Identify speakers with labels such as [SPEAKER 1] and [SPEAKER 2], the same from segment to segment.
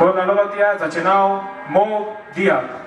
[SPEAKER 1] Konalotia zaczynał Mo Diak.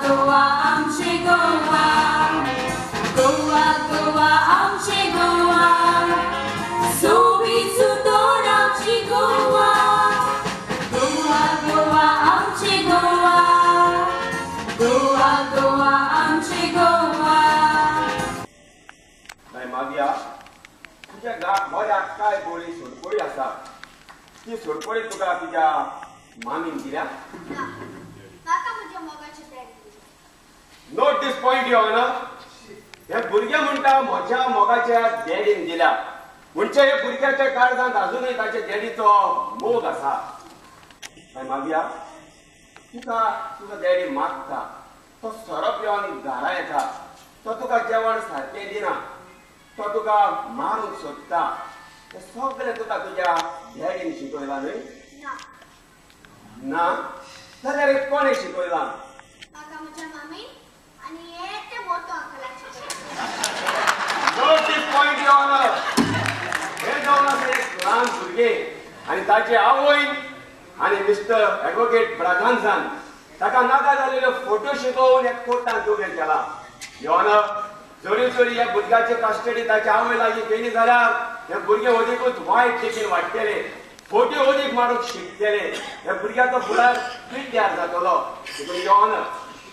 [SPEAKER 2] Goa, amche Goa, Goa, Goa, amche Goa, so be
[SPEAKER 3] तुझ्या गोड्याक काय बोळी सोडपोळी आसा ती सोडपोळी तुका तुझ्या मामीन दिल्या
[SPEAKER 4] काका म्हज्या मोगाचे डॅडी
[SPEAKER 3] नोट दिस पॉइंट यो ना हे भुरगे म्हणटा म्हज्या मोगाच्या डॅडीन दिल्या म्हणजे हे भुरग्याच्या काळजांत अजूनही ताच्या डॅडीचो मोग आसा काय मागया तुका तुका डॅडी मागता तो सरप येवन घरा येता तो तुका जेवण सारकें दिना तो तुका मारूंक सोदता हे सगळें तुका तुज्या डॅडीन शिकयलां न्हय ना जाल्यार कोणें शिकयलां
[SPEAKER 4] काका म्हज्या मामीन आनी हे ते मोठो अंकलाक शिकयला
[SPEAKER 3] नोट दिस पॉइंट यो ना हे जावन आसा एक ल्हान भुरगें आनी ताचे आवयन आनी मिस्टर एडवोकेट ब्रागांझान ताका नाका जाल्लेलो फोटो शिकोवन एक कोर्टांत उबें केला यो ना जोरी जोरी ह्या भुरग्याचे कस्टडी ताच्या आवय लागीं केली जाल्यार हे भुरगे ओदीकूच वायट देखीन वाडटले फोटी ओदीक मारूंक शिकतले हे भुरग्याचो फुडार पिड्ड्यार जातलो देखून यो ना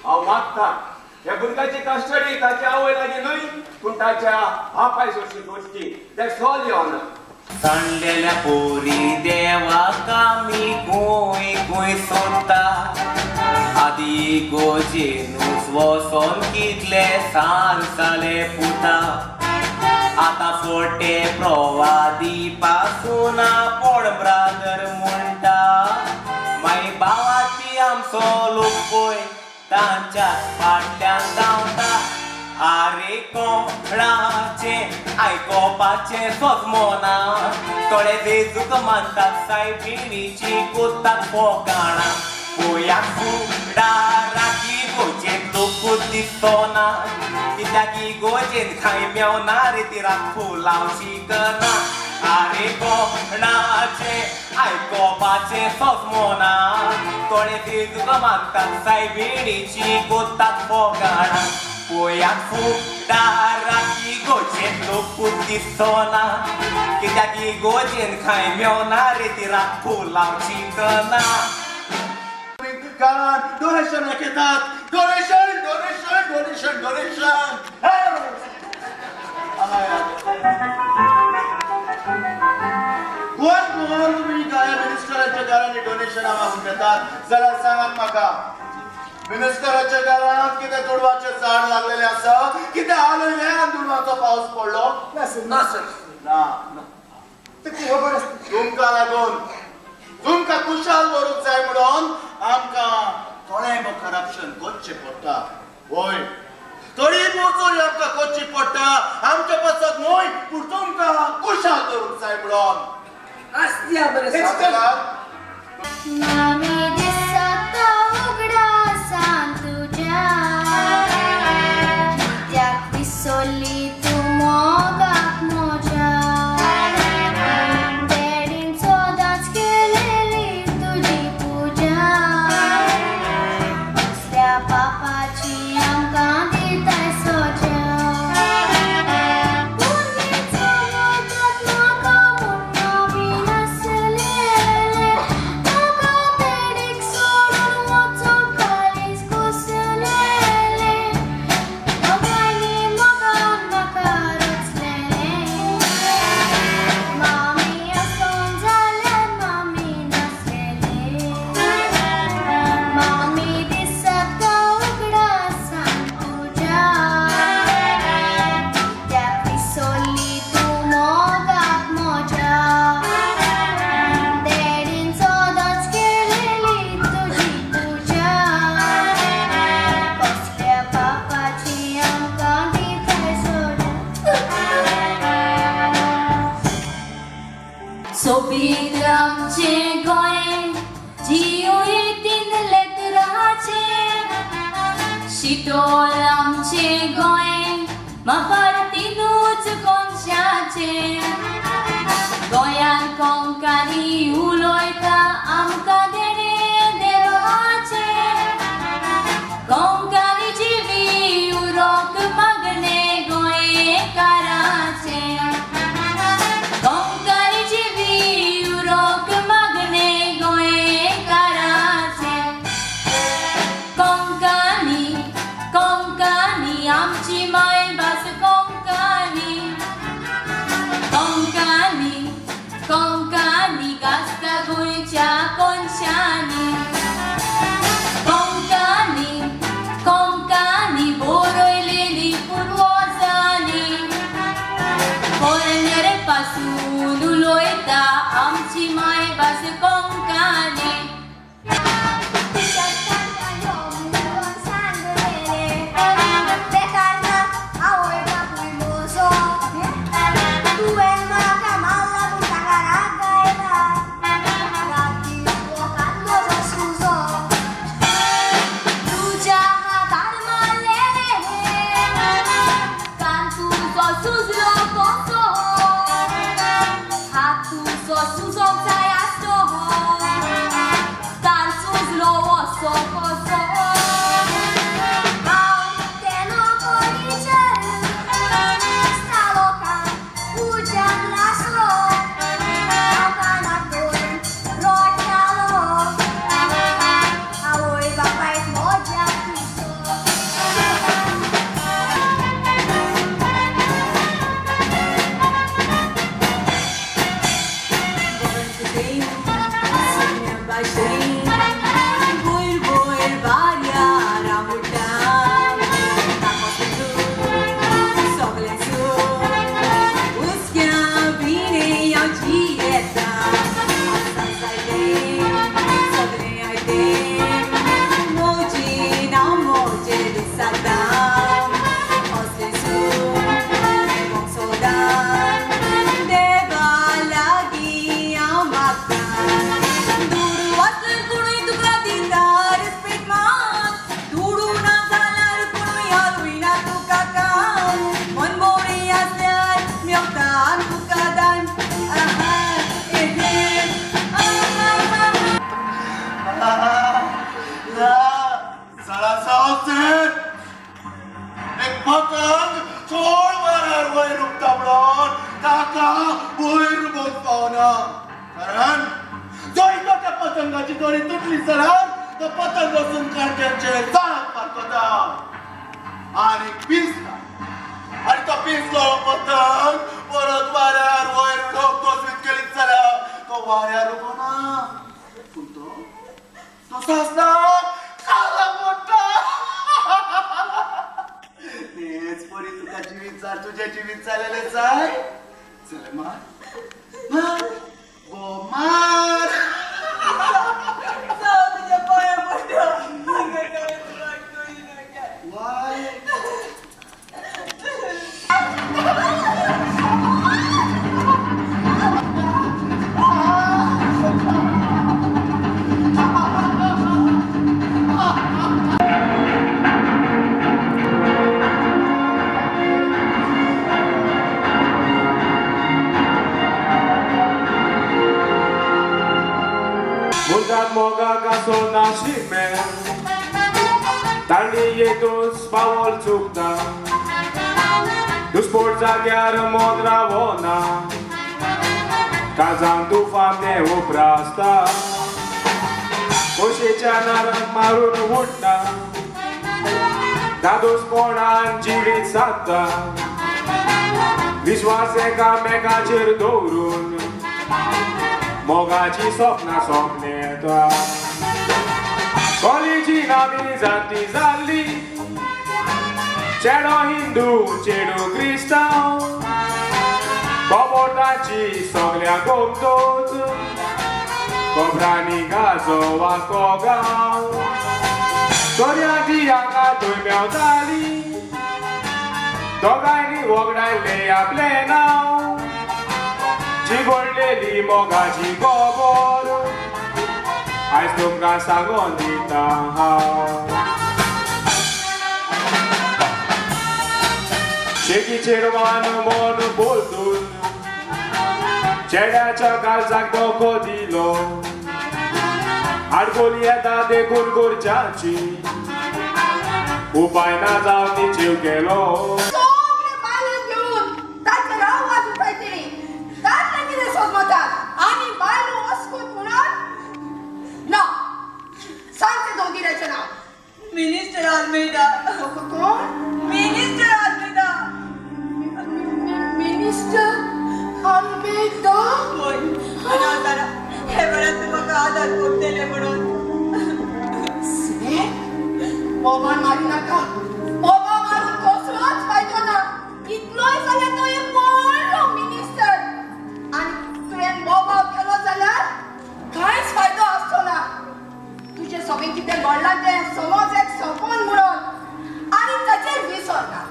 [SPEAKER 3] हांव मागता हे भुरग्याची कस्टडी ताच्या आवय लागीं न्हय पूण ताच्या बापाय सोडची गोश्टी दॅट्स ऑल यो ना
[SPEAKER 5] सांडलेल्या पोरी देवाक आमी गोंय गोंय सोदता आदी गोजेनूच वोसोन कितले सांगताले पुता आतां फोटे प्रवादी पासून कोण ब्रादर म्हणटा माई भावाची आमचो लोक पळय तांच्या फाटल्यान धांवता आरे कोणाचे आयकोपाचे सोजमोना थोडे वेजूक मानतात सायबिणीची कोताक फोगाणा पोयाक फुडाराकी गोजेन लोकूच दिसना कित्याक ही गोजेन खाय मेवना रे तिराक फुलांव शिकना आरे कोणाचे आयकोपाचे सोजमोना थोडे वेजूक मानतात सायबिणीची कोताक फोगाणा पोयाक फुडाराकी गोजेन लोकूच दिसना कित्याक ही गोजेन खाय मेवना रे तिराक फुलांव शिकना
[SPEAKER 6] कारण डोनेशन घेतात डोनेशन डोनेशन डोनेशन डोनेशन कोण तुम्ही काय मिनिस्टराच्या घरांनी डोनेशन मागून घेतात जाल्यार सांगात म्हाका मिनिस्टराच्या घरांत कितें दुडवाचे झाड लागलेले आसा कितें आलयले आनी दुडवाचो पावस पडलो ना तुमकां लागून तुमकां कुशाल व्हरूंक जाय म्हणून आमकां थोडें करप्शन करचें पडटा वय थोडी मोजोरी आमकां करची पडटा आमच्या पासत न्हय पूण तुमकां कुशाल दवरूंक जाय म्हणून
[SPEAKER 4] मामी दिसता उगडासान तुज्या कित्याक विसरली तूं मोगाक म्हज्या डॅडीन सदांच केलेली तुजी पुजा कसल्या पापाची आमकां दिताय सजा
[SPEAKER 2] सोबीत आमचें गोंय जियो येतीन लेकराचें शिटोल आमचें गोंय मापार्तीनूच कोनशाचें गोंयान कोंकणी उलोयता आमकां देणे देवाचें कोंकणी जिवी उरोक मागणे गोंयकाराचें आमची माय भास कोंकणी
[SPEAKER 1] विश्वासे कामेकाचेर दवरून मोगाची सपनां सोंपले येता कॉलेजी नामी जाती जाल्ली चेडो हिंदू चेडू क्रिस्तांव कोबोटाची सगल्या गोमतोच कोबरांनी गाजो वा कोगांव दर्यादी हांगा धोयम्याव जाली दोगांयनी वगडायले आपले नांव चिगोडलेली मोगाची गोबोर आयज तुमकां सांगून दिता हांव शेकी चेडवान मन बोलतून चेड्याच्या काळजाक धोको दिलो आडकोली येता देखून गोरच्याची उपाय ना जावन ती जीव गेलो
[SPEAKER 7] Minister Almeida. Minister Almeida.
[SPEAKER 4] Minister Almeida.
[SPEAKER 7] Hoy, anotara. He barat tumaka aadar kottele म्हणून.
[SPEAKER 4] से मोबाईल मारी नका. मोबाईल मारून कोसळच पाहिजे ना. इतलोय जाल्यार तो एक व्हडलो मिनिस्टर. आणि तुवें मोबाईल केलो जाल्यार कांयच फायदो आसचो ना. तुझे सगळे कितें घडलां तें समज एक सोपोन म्हणून आनी ताचेर विसर ना.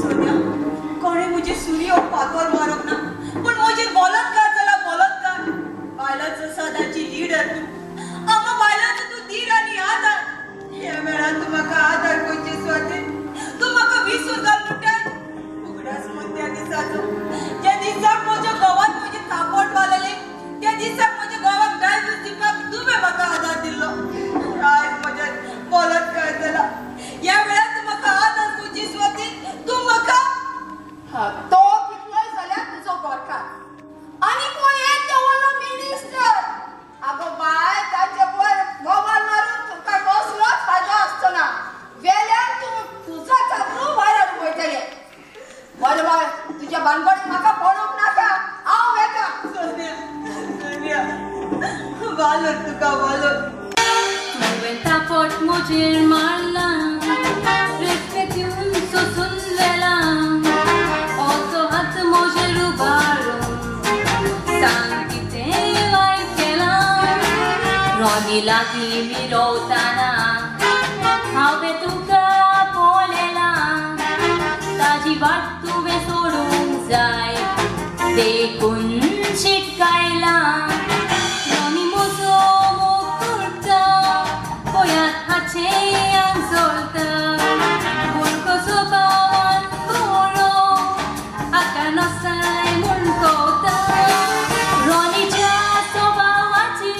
[SPEAKER 7] सोनिया, कोणे मुझे सुरी और पातोर मारप ना. पण मुझे बलात्कार झाला बलात्कार. बायलाचो सदाची लीडर तू. आम्हा बायलाचो तू धीर आणि आधार. ह्या वेळार तू म्हाका cavalul.
[SPEAKER 2] Venta fort mugir marlam, respectiun sosun velam, oso hat mojeru barum, sankite vai kelam, roni lati mirotana, have tuka polela, taji vattu ve sodun zai, de kun chitkaila. Poiat hacean soltă, mulco sobawan coro, aca nostai mulcota. Ronica sobawaci,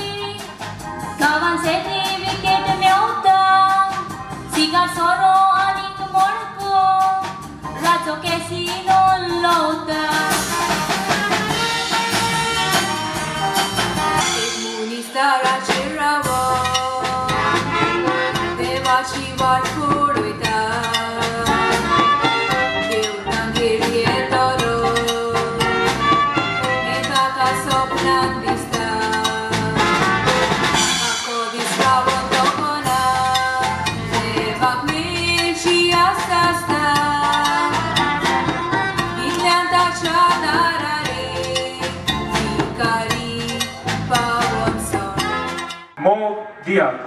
[SPEAKER 2] kawan certificate meuta, sigar soro anik morco, razo que si non lota. Munistara ceravo. Shivar kuruita, deutangiri etoro, etaka sopnan dista, ako disravon tokona, evak milshi astasta, inyanta chanarare, vikari pavonson.
[SPEAKER 1] Mo Diak.